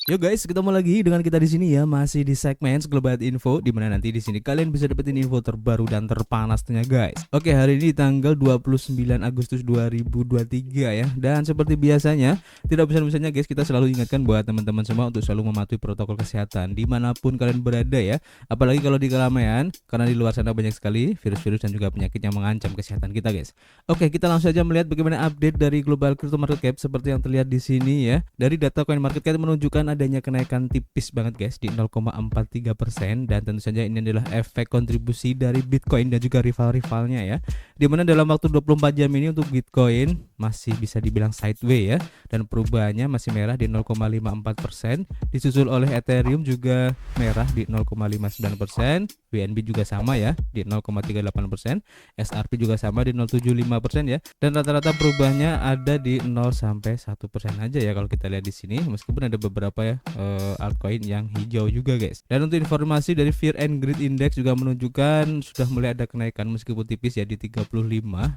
Yo guys, ketemu lagi dengan kita di sini ya, masih di segmen Global Info, di mana nanti di sini kalian bisa dapetin info terbaru dan terpanasnya guys. Oke, hari ini tanggal 29 Agustus 2023 ya. Dan seperti biasanya, tidak bosan-bosannya guys, kita selalu ingatkan buat teman-teman semua untuk selalu mematuhi protokol kesehatan dimanapun kalian berada ya. Apalagi kalau di keramaian, karena di luar sana banyak sekali virus-virus dan juga penyakit yang mengancam kesehatan kita guys. Oke, kita langsung saja melihat bagaimana update dari Global Crypto Market Cap seperti yang terlihat di sini ya. Dari data Coin Market Cap menunjukkan adanya kenaikan tipis banget guys di 0,43%, dan tentu saja ini adalah efek kontribusi dari Bitcoin dan juga rival-rivalnya ya. Dimana dalam waktu 24 jam ini untuk Bitcoin masih bisa dibilang sideways ya, dan perubahannya masih merah di 0,54%, disusul oleh Ethereum juga merah di 0,59%, BNB juga sama ya di 0,38%, SRP juga sama di 0,75% ya, dan rata-rata perubahannya ada di 0 sampai 1% aja ya kalau kita lihat di sini, meskipun ada beberapa ya altcoin yang hijau juga guys. Dan untuk informasi dari Fear and Greed Index juga menunjukkan sudah mulai ada kenaikan meskipun tipis ya di 35,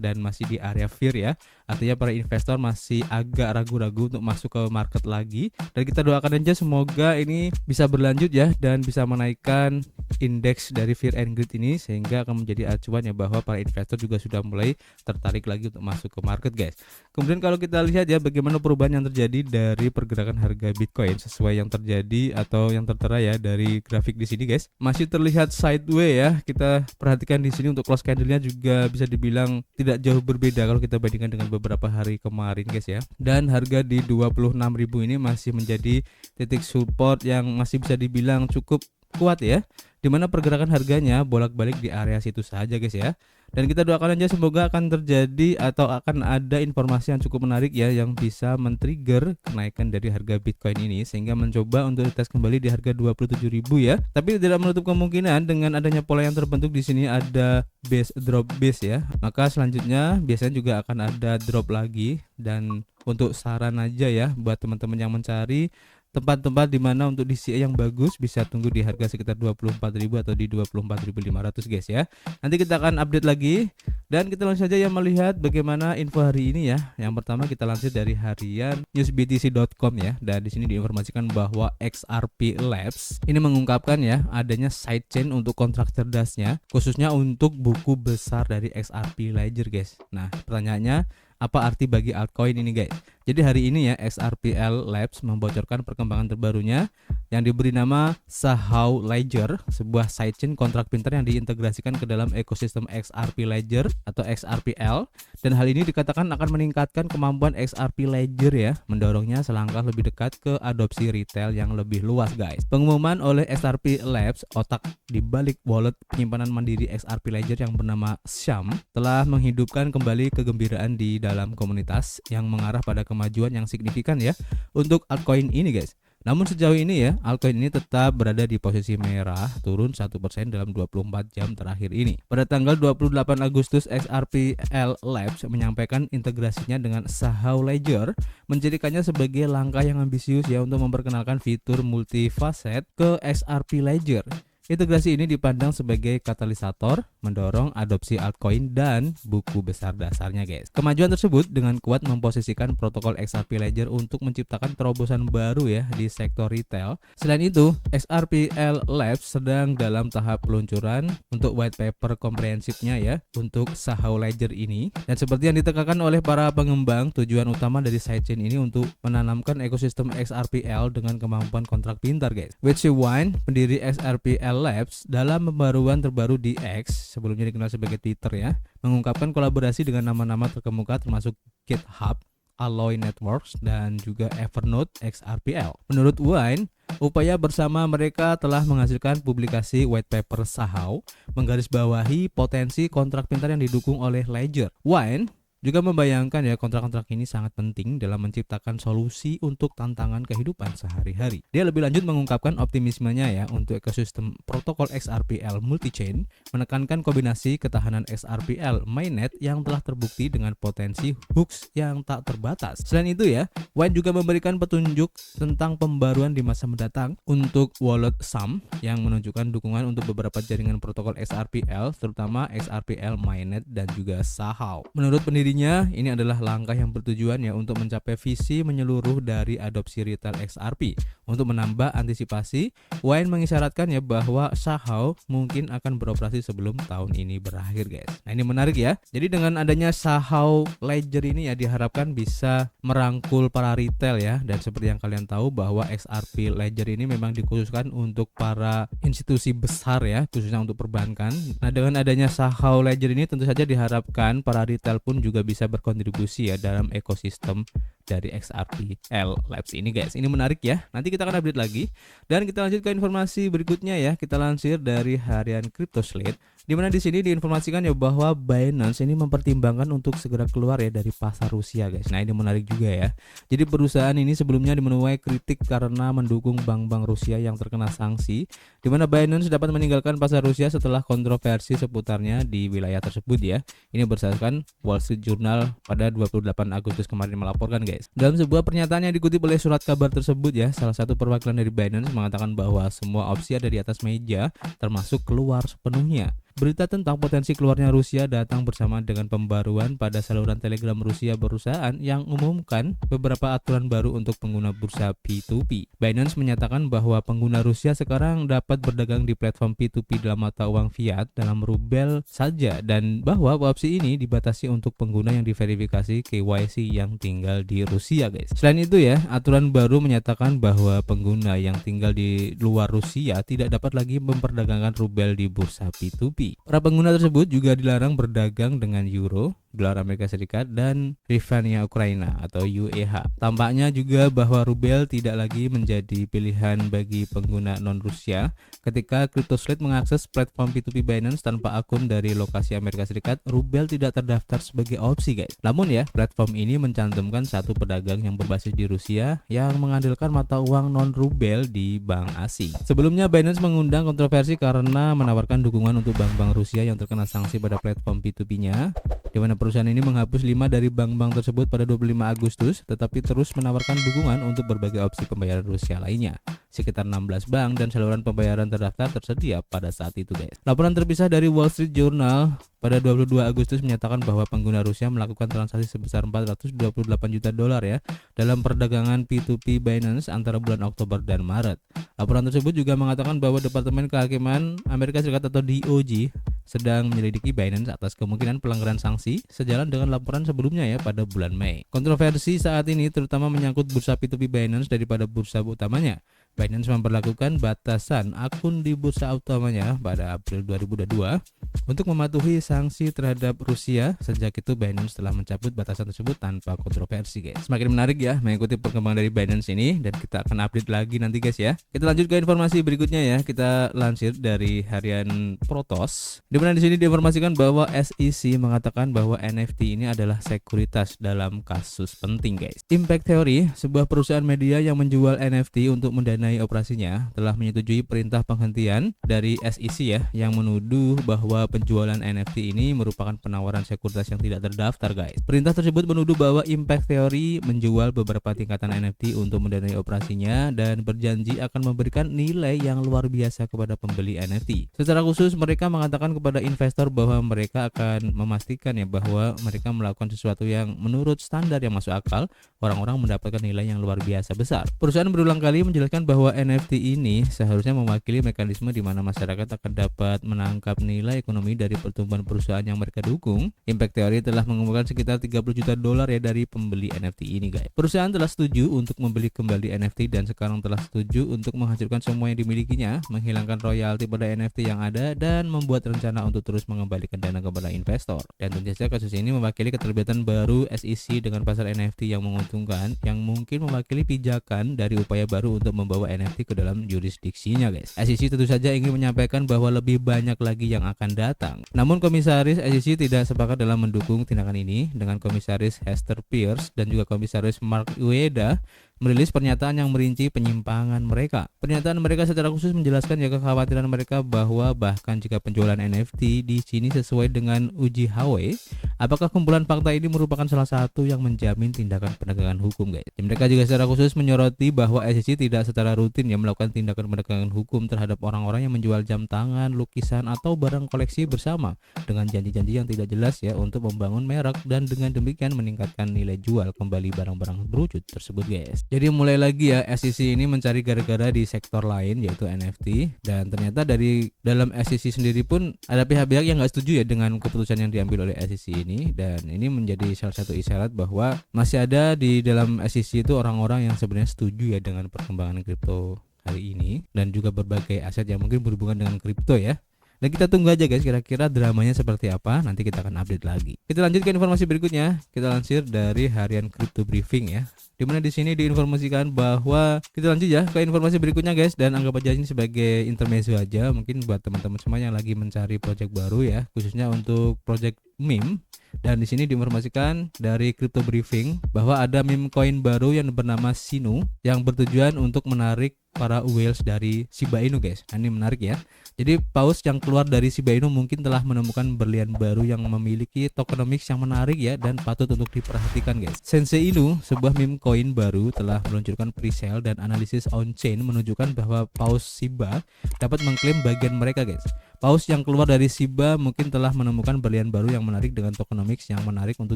dan masih di area fear ya. Artinya para investor masih agak ragu-ragu untuk masuk ke market lagi, dan kita doakan aja semoga ini bisa berlanjut ya dan bisa menaikkan indeks dari Fear and Greed ini, sehingga akan menjadi acuan ya bahwa para investor juga sudah mulai tertarik lagi untuk masuk ke market guys. Kemudian kalau kita lihat ya bagaimana perubahan yang terjadi dari pergerakan harga Bitcoin sesuai yang terjadi atau yang tertera ya dari grafik di sini guys, masih terlihat sideways ya. Kita perhatikan di sini untuk close candle-nya juga bisa dibilang tidak jauh berbeda kalau kita bandingkan dengan beberapa hari kemarin guys ya. Dan harga di 26.000 ini masih menjadi titik support yang masih bisa dibilang cukup kuat ya, dimana pergerakan harganya bolak-balik di area situ saja guys ya. Dan kita doakan aja semoga akan terjadi atau akan ada informasi yang cukup menarik ya, yang bisa men-trigger kenaikan dari harga Bitcoin ini, sehingga mencoba untuk tes kembali di harga 27.000 ya. Tapi tidak menutup kemungkinan dengan adanya pola yang terbentuk di sini ada base drop base ya, maka selanjutnya biasanya juga akan ada drop lagi. Dan untuk saran aja ya buat teman-teman yang mencari tempat-tempat di mana untuk DCA yang bagus, bisa tunggu di harga sekitar 24.000 atau di 24.500 guys ya. Nanti kita akan update lagi, dan kita langsung saja yang melihat bagaimana info hari ini ya. Yang pertama kita lansir dari harian newsbtc.com ya, dan di sini diinformasikan bahwa XRP Labs ini mengungkapkan ya adanya sidechain untuk kontrak cerdasnya, khususnya untuk buku besar dari XRP Ledger guys. Nah, pertanyaannya, apa arti bagi altcoin ini guys? Jadi hari ini ya XRPL Labs membocorkan perkembangan terbarunya yang diberi nama Sahau Ledger, sebuah sidechain kontrak pintar yang diintegrasikan ke dalam ekosistem XRP Ledger atau XRPL, dan hal ini dikatakan akan meningkatkan kemampuan XRP Ledger ya, mendorongnya selangkah lebih dekat ke adopsi retail yang lebih luas guys. Pengumuman oleh XRP Labs, otak di balik wallet penyimpanan mandiri XRP Ledger yang bernama Sham, telah menghidupkan kembali kegembiraan di dalam komunitas yang mengarah pada kemajuan yang signifikan ya untuk altcoin ini guys. Namun sejauh ini ya, altcoin ini tetap berada di posisi merah, turun 1% dalam 24 jam terakhir ini. Pada tanggal 28 Agustus, XRPL Labs menyampaikan integrasinya dengan Sahau Ledger, menjadikannya sebagai langkah yang ambisius ya untuk memperkenalkan fitur multifacet ke XRP Ledger. Integrasi ini dipandang sebagai katalisator mendorong adopsi altcoin dan buku besar dasarnya guys. Kemajuan tersebut dengan kuat memposisikan protokol XRP Ledger untuk menciptakan terobosan baru ya di sektor retail. Selain itu, XRPL Labs sedang dalam tahap peluncuran untuk white paper komprehensifnya ya untuk Sahau Ledger ini. Dan seperti yang ditekankan oleh para pengembang, tujuan utama dari sidechain ini untuk menanamkan ekosistem XRPL dengan kemampuan kontrak pintar guys. Wei Wine, pendiri XRPL Labs, dalam pembaruan terbaru di X, sebelumnya dikenal sebagai Twitter ya, mengungkapkan kolaborasi dengan nama-nama terkemuka termasuk GitHub, Alloy Networks, dan juga Evernote XRPL. Menurut Wine, upaya bersama mereka telah menghasilkan publikasi white paper Sahau, menggarisbawahi potensi kontrak pintar yang didukung oleh Ledger. Wine juga membayangkan ya kontrak-kontrak ini sangat penting dalam menciptakan solusi untuk tantangan kehidupan sehari-hari. Dia lebih lanjut mengungkapkan optimismenya ya untuk ekosistem protokol XRPL multi-chain, menekankan kombinasi ketahanan XRPL mainnet yang telah terbukti dengan potensi hooks yang tak terbatas. Selain itu ya, Wine juga memberikan petunjuk tentang pembaruan di masa mendatang untuk wallet Sam yang menunjukkan dukungan untuk beberapa jaringan protokol XRPL, terutama XRPL mainnet dan juga Sahau. Menurut pendirinya Intinya ini adalah langkah yang bertujuan ya untuk mencapai visi menyeluruh dari adopsi retail XRP. Untuk menambah antisipasi, Wayne mengisyaratkan ya bahwa Sahau mungkin akan beroperasi sebelum tahun ini berakhir guys. Nah ini menarik ya. Jadi dengan adanya Sahau Ledger ini ya diharapkan bisa merangkul para retail ya. Dan seperti yang kalian tahu bahwa XRP Ledger ini memang dikhususkan untuk para institusi besar ya, khususnya untuk perbankan. Nah dengan adanya Sahau Ledger ini tentu saja diharapkan para retail pun juga bisa berkontribusi ya dalam ekosistem dari XRPL Labs ini guys. Ini menarik ya. Nanti kita akan update lagi. Dan kita lanjut ke informasi berikutnya ya. Kita lansir dari harian CryptoSlate, di mana di sini diinformasikan ya bahwa Binance ini mempertimbangkan untuk segera keluar ya dari pasar Rusia guys. Nah ini menarik juga ya. Jadi perusahaan ini sebelumnya menuai kritik karena mendukung bank-bank Rusia yang terkena sanksi, di mana Binance dapat meninggalkan pasar Rusia setelah kontroversi seputarnya di wilayah tersebut ya. Ini berdasarkan Wall Street Journal pada 28 Agustus kemarin melaporkan guys. Dalam sebuah pernyataan yang dikutip oleh surat kabar tersebut ya, salah satu perwakilan dari Binance mengatakan bahwa semua opsi ada di atas meja, termasuk keluar sepenuhnya. Berita tentang potensi keluarnya Rusia datang bersama dengan pembaruan pada saluran Telegram Rusia perusahaan yang umumkan beberapa aturan baru untuk pengguna bursa P2P. Binance menyatakan bahwa pengguna Rusia sekarang dapat berdagang di platform P2P dalam mata uang fiat dalam rubel saja, dan bahwa opsi ini dibatasi untuk pengguna yang diverifikasi KYC yang tinggal di Rusia guys. Selain itu ya, aturan baru menyatakan bahwa pengguna yang tinggal di luar Rusia tidak dapat lagi memperdagangkan rubel di bursa P2P. Para pengguna tersebut juga dilarang berdagang dengan euro, dolar Amerika Serikat, dan hryvnia Ukraina atau UEH. Tampaknya juga bahwa rubel tidak lagi menjadi pilihan bagi pengguna non-Rusia. Ketika CryptoSlate mengakses platform P2P Binance tanpa akun dari lokasi Amerika Serikat, rubel tidak terdaftar sebagai opsi guys. Namun ya, platform ini mencantumkan satu pedagang yang berbasis di Rusia yang mengandalkan mata uang non-rubel di bank asing. Sebelumnya Binance mengundang kontroversi karena menawarkan dukungan untuk bank-bank Rusia yang terkena sanksi pada platform P2P-nya, di mana perusahaan ini menghapus 5 dari bank-bank tersebut pada 25 Agustus, tetapi terus menawarkan dukungan untuk berbagai opsi pembayaran Rusia lainnya. Sekitar 16 bank dan saluran pembayaran terdaftar tersedia pada saat itu guys. Laporan terpisah dari Wall Street Journal pada 22 Agustus menyatakan bahwa pengguna Rusia melakukan transaksi sebesar 428 juta dolar ya dalam perdagangan P2P Binance antara bulan Oktober dan Maret. Laporan tersebut juga mengatakan bahwa Departemen Kehakiman Amerika Serikat atau DOJ sedang menyelidiki Binance atas kemungkinan pelanggaran sanksi sejalan dengan laporan sebelumnya ya pada bulan Mei. Kontroversi saat ini terutama menyangkut bursa P2P Binance daripada bursa utamanya. Binance memperlakukan batasan akun di bursa utamanya pada April 2022 untuk mematuhi sanksi terhadap Rusia. Sejak itu Binance telah mencabut batasan tersebut tanpa kontroversi guys. Semakin menarik ya mengikuti perkembangan dari Binance ini, dan kita akan update lagi nanti guys ya. Kita lanjut ke informasi berikutnya ya. Kita lansir dari harian Protos, di mana di sini diinformasikan bahwa SEC mengatakan bahwa NFT ini adalah sekuritas dalam kasus penting guys. Impact Theory, sebuah perusahaan media yang menjual NFT untuk mendanai operasinya, telah menyetujui perintah penghentian dari SEC ya, yang menuduh bahwa penjualan NFT ini merupakan penawaran sekuritas yang tidak terdaftar guys. Perintah tersebut menuduh bahwa Impact Theory menjual beberapa tingkatan NFT untuk mendanai operasinya dan berjanji akan memberikan nilai yang luar biasa kepada pembeli NFT. Secara khusus mereka mengatakan kepada investor bahwa mereka akan memastikan ya bahwa mereka melakukan sesuatu yang menurut standar yang masuk akal, orang-orang mendapatkan nilai yang luar biasa besar. Perusahaan berulang kali menjelaskan bahwa NFT ini seharusnya mewakili mekanisme di mana masyarakat akan dapat menangkap nilai ekonomi dari pertumbuhan perusahaan yang mereka dukung. Impact Theory telah mengumpulkan sekitar 30 juta dolar ya dari pembeli NFT ini guys. Perusahaan telah setuju untuk membeli kembali NFT dan sekarang telah setuju untuk menghancurkan semua yang dimilikinya, menghilangkan royalti pada NFT yang ada, dan membuat rencana untuk terus mengembalikan dana kepada investor. Dan tentu saja kasus ini mewakili keterlibatan baru SEC dengan pasar NFT yang menguntungkan, yang mungkin mewakili pijakan dari upaya baru untuk membawa NFT ke dalam jurisdiksinya guys. SEC tentu saja ingin menyampaikan bahwa lebih banyak lagi yang akan datang. Namun komisaris SEC tidak sepakat dalam mendukung tindakan ini. Dengan komisaris Hester Pierce dan juga komisaris Mark Ueda merilis pernyataan yang merinci penyimpangan mereka. Pernyataan mereka secara khusus menjelaskan ya kekhawatiran mereka bahwa bahkan jika penjualan NFT di sini sesuai dengan uji HW, apakah kumpulan fakta ini merupakan salah satu yang menjamin tindakan penegakan hukum, guys. Mereka juga secara khusus menyoroti bahwa SEC tidak secara rutin ya melakukan tindakan penegakan hukum terhadap orang-orang yang menjual jam tangan, lukisan atau barang koleksi bersama dengan janji-janji yang tidak jelas ya untuk membangun merek dan dengan demikian meningkatkan nilai jual kembali barang-barang berwujud tersebut, guys. Jadi mulai lagi ya SEC ini mencari gara-gara di sektor lain yaitu NFT, dan ternyata dari dalam SEC sendiri pun ada pihak-pihak yang nggak setuju ya dengan keputusan yang diambil oleh SEC ini, dan ini menjadi salah satu isyarat bahwa masih ada di dalam SEC itu orang-orang yang sebenarnya setuju ya dengan perkembangan kripto hari ini dan juga berbagai aset yang mungkin berhubungan dengan kripto ya. Dan kita tunggu aja guys kira-kira dramanya seperti apa, nanti kita akan update lagi. Kita lanjut ke informasi berikutnya. Kita lansir dari harian Crypto Briefing ya. Dimana di sini diinformasikan bahwa kita lanjut ya ke informasi berikutnya guys, dan anggap aja ini sebagai intermezzo aja mungkin buat teman-teman semua yang lagi mencari project baru ya, khususnya untuk project meme. Dan di sini diinformasikan dari Crypto Briefing bahwa ada meme coin baru yang bernama Sinu yang bertujuan untuk menarik para whales dari Shiba Inu guys. Nah, ini menarik ya. Jadi paus yang keluar dari Shiba Inu mungkin telah menemukan berlian baru yang memiliki tokenomics yang menarik ya dan patut untuk diperhatikan guys. Sensei Inu, sebuah meme coin baru, telah meluncurkan presale dan analisis on-chain menunjukkan bahwa paus Shiba dapat mengklaim bagian mereka guys. Paus yang keluar dari Shiba mungkin telah menemukan berlian baru yang menarik dengan tokenomics yang menarik untuk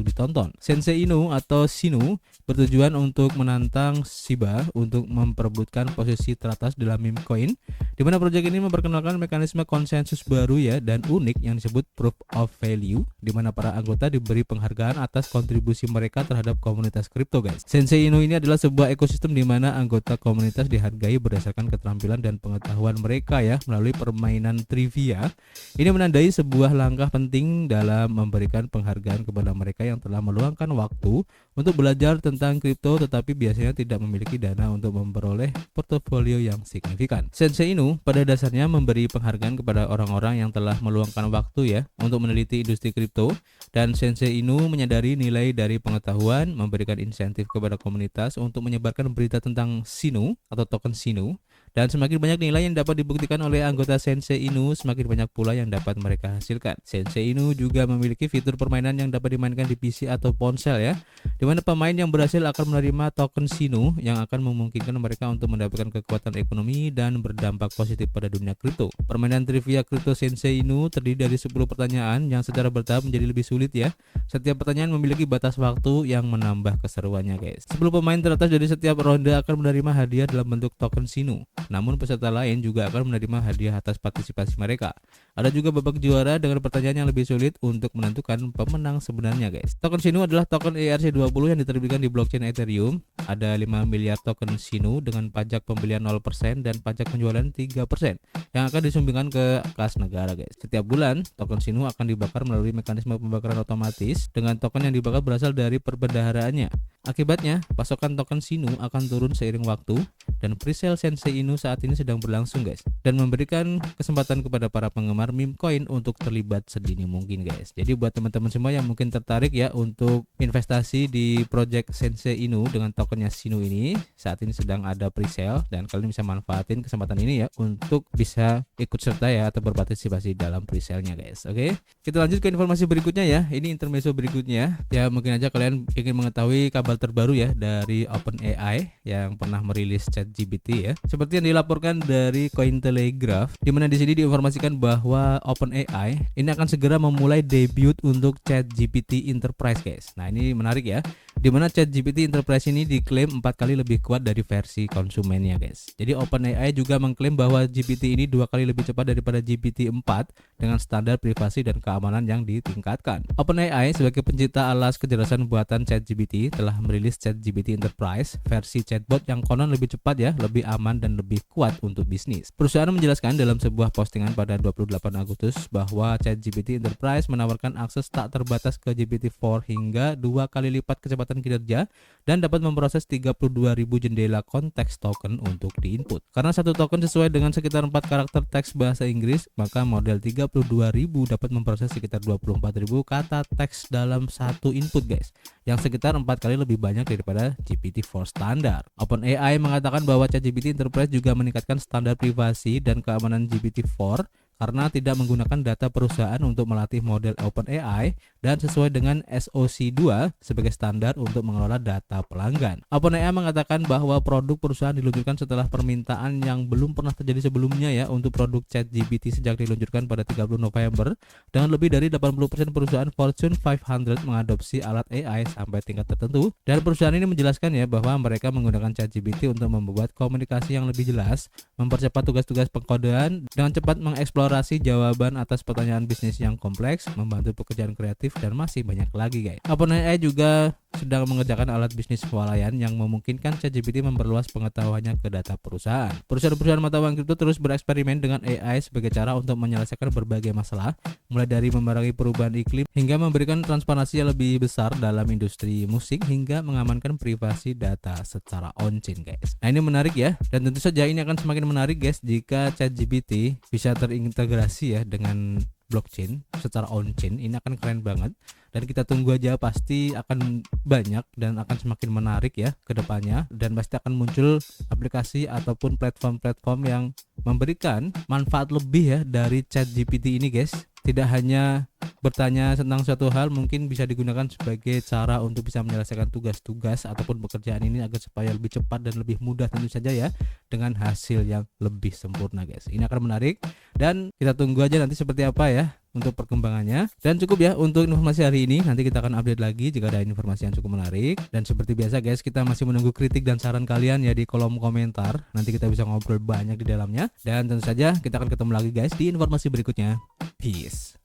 ditonton. Sensei Inu atau Sinu bertujuan untuk menantang Shiba untuk memperebutkan posisi teratas dalam meme coin, di mana proyek ini memperkenalkan mekanisme konsensus baru ya dan unik yang disebut proof of value, di mana para anggota diberi penghargaan atas kontribusi mereka terhadap komunitas kripto guys. Sensei Inu ini adalah sebuah ekosistem di mana anggota komunitas dihargai berdasarkan keterampilan dan pengetahuan mereka ya melalui permainan trivia. Ini menandai sebuah langkah penting dalam memberikan penghargaan kepada mereka yang telah meluangkan waktu untuk belajar tentang kripto tetapi biasanya tidak memiliki dana untuk memperoleh portofolio yang signifikan. Sensei Inu pada dasarnya memberi penghargaan kepada orang-orang yang telah meluangkan waktu ya untuk meneliti industri kripto, dan Sensei Inu menyadari nilai dari pengetahuan, memberikan insentif kepada komunitas untuk menyebarkan berita tentang Sinu atau token Sinu. Dan semakin banyak nilai yang dapat dibuktikan oleh anggota Sensei Inu, semakin banyak pula yang dapat mereka hasilkan. Sensei Inu juga memiliki fitur permainan yang dapat dimainkan di PC atau ponsel ya, di mana pemain yang berhasil akan menerima token Sinu yang akan memungkinkan mereka untuk mendapatkan kekuatan ekonomi dan berdampak positif pada dunia kripto. Permainan trivia kripto Sensei Inu terdiri dari 10 pertanyaan yang secara bertahap menjadi lebih sulit ya. Setiap pertanyaan memiliki batas waktu yang menambah keseruannya guys. 10 pemain teratas dari setiap ronde akan menerima hadiah dalam bentuk token Sinu. Namun peserta lain juga akan menerima hadiah atas partisipasi mereka. Ada juga babak juara dengan pertanyaan yang lebih sulit untuk menentukan pemenang sebenarnya guys. Token Sinu adalah token ERC20 yang diterbitkan di blockchain Ethereum. Ada 5 miliar token Sinu dengan pajak pembelian 0% dan pajak penjualan 3% yang akan disumbangkan ke kas negara guys. Setiap bulan token Sinu akan dibakar melalui mekanisme pembakaran otomatis dengan token yang dibakar berasal dari perbendaharaannya. Akibatnya pasokan token Sinu akan turun seiring waktu, dan presale Sensei Inu saat ini sedang berlangsung guys, dan memberikan kesempatan kepada para penggemar meme coin untuk terlibat sedini mungkin guys. Jadi buat teman-teman semua yang mungkin tertarik ya untuk investasi di project Sensei Inu dengan tokennya Sinu ini, saat ini sedang ada presale dan kalian bisa manfaatin kesempatan ini ya untuk bisa ikut serta ya atau berpartisipasi dalam presale-nya guys. Oke, kita lanjut ke informasi berikutnya ya. Ini intermezzo berikutnya ya, mungkin aja kalian ingin mengetahui kabar terbaru ya dari OpenAI yang pernah merilis ChatGPT ya. Seperti yang dilaporkan dari Cointelegraph, di mana di sini diinformasikan bahwa OpenAI ini akan segera memulai debut untuk ChatGPT Enterprise guys. Nah, ini menarik ya. Di mana ChatGPT Enterprise ini diklaim 4 kali lebih kuat dari versi konsumennya guys. Jadi OpenAI juga mengklaim bahwa GPT ini 2 kali lebih cepat daripada GPT-4 dengan standar privasi dan keamanan yang ditingkatkan. OpenAI sebagai pencipta alas kecerdasan buatan ChatGPT telah merilis ChatGPT Enterprise versi chatbot yang konon lebih cepat ya, lebih aman dan lebih kuat untuk bisnis. Perusahaan menjelaskan dalam sebuah postingan pada 28 Agustus bahwa ChatGPT Enterprise menawarkan akses tak terbatas ke GPT-4 hingga 2 kali lipat kecepatan kecepatan kinerja dan dapat memproses 32.000 jendela konteks token untuk diinput. Karena satu token sesuai dengan sekitar 4 karakter teks bahasa Inggris, maka model 32.000 dapat memproses sekitar 24.000 kata teks dalam satu input guys, yang sekitar 4 kali lebih banyak daripada GPT-4 standar. OpenAI mengatakan bahwa ChatGPT Enterprise juga meningkatkan standar privasi dan keamanan GPT-4 karena tidak menggunakan data perusahaan untuk melatih model OpenAI dan sesuai dengan SOC 2 sebagai standar untuk mengelola data pelanggan. OpenAI mengatakan bahwa produk perusahaan diluncurkan setelah permintaan yang belum pernah terjadi sebelumnya ya untuk produk ChatGPT sejak diluncurkan pada 30 November, dengan lebih dari 80% perusahaan Fortune 500 mengadopsi alat AI sampai tingkat tertentu, dan perusahaan ini menjelaskan ya bahwa mereka menggunakan ChatGPT untuk membuat komunikasi yang lebih jelas, mempercepat tugas-tugas pengkodean dengan cepat mengeksplorasi jawaban atas pertanyaan bisnis yang kompleks, membantu pekerjaan kreatif, dan masih banyak lagi guys. OpenAI juga sedang mengerjakan alat bisnis swalayan yang memungkinkan ChatGPT memperluas pengetahuannya ke data perusahaan. Perusahaan-perusahaan mata uang kripto terus bereksperimen dengan AI sebagai cara untuk menyelesaikan berbagai masalah, mulai dari memerangi perubahan iklim hingga memberikan transparansi yang lebih besar dalam industri musik hingga mengamankan privasi data secara on-chain guys. Nah, ini menarik ya, dan tentu saja ini akan semakin menarik guys jika ChatGPT bisa terintegrasi ya dengan blockchain secara on-chain. Ini akan keren banget dan kita tunggu aja, pasti akan banyak dan akan semakin menarik ya ke depannya, dan pasti akan muncul aplikasi ataupun platform-platform yang memberikan manfaat lebih ya dari ChatGPT ini guys. Tidak hanya bertanya tentang suatu hal, mungkin bisa digunakan sebagai cara untuk bisa menyelesaikan tugas-tugas ataupun pekerjaan ini agar supaya lebih cepat dan lebih mudah tentu saja ya, dengan hasil yang lebih sempurna guys. Ini akan menarik dan kita tunggu aja nanti seperti apa ya untuk perkembangannya. Dan cukup ya untuk informasi hari ini, nanti kita akan update lagi jika ada informasi yang cukup menarik. Dan seperti biasa guys, kita masih menunggu kritik dan saran kalian ya di kolom komentar, nanti kita bisa ngobrol banyak di dalamnya. Dan tentu saja kita akan ketemu lagi guys di informasi berikutnya. Peace.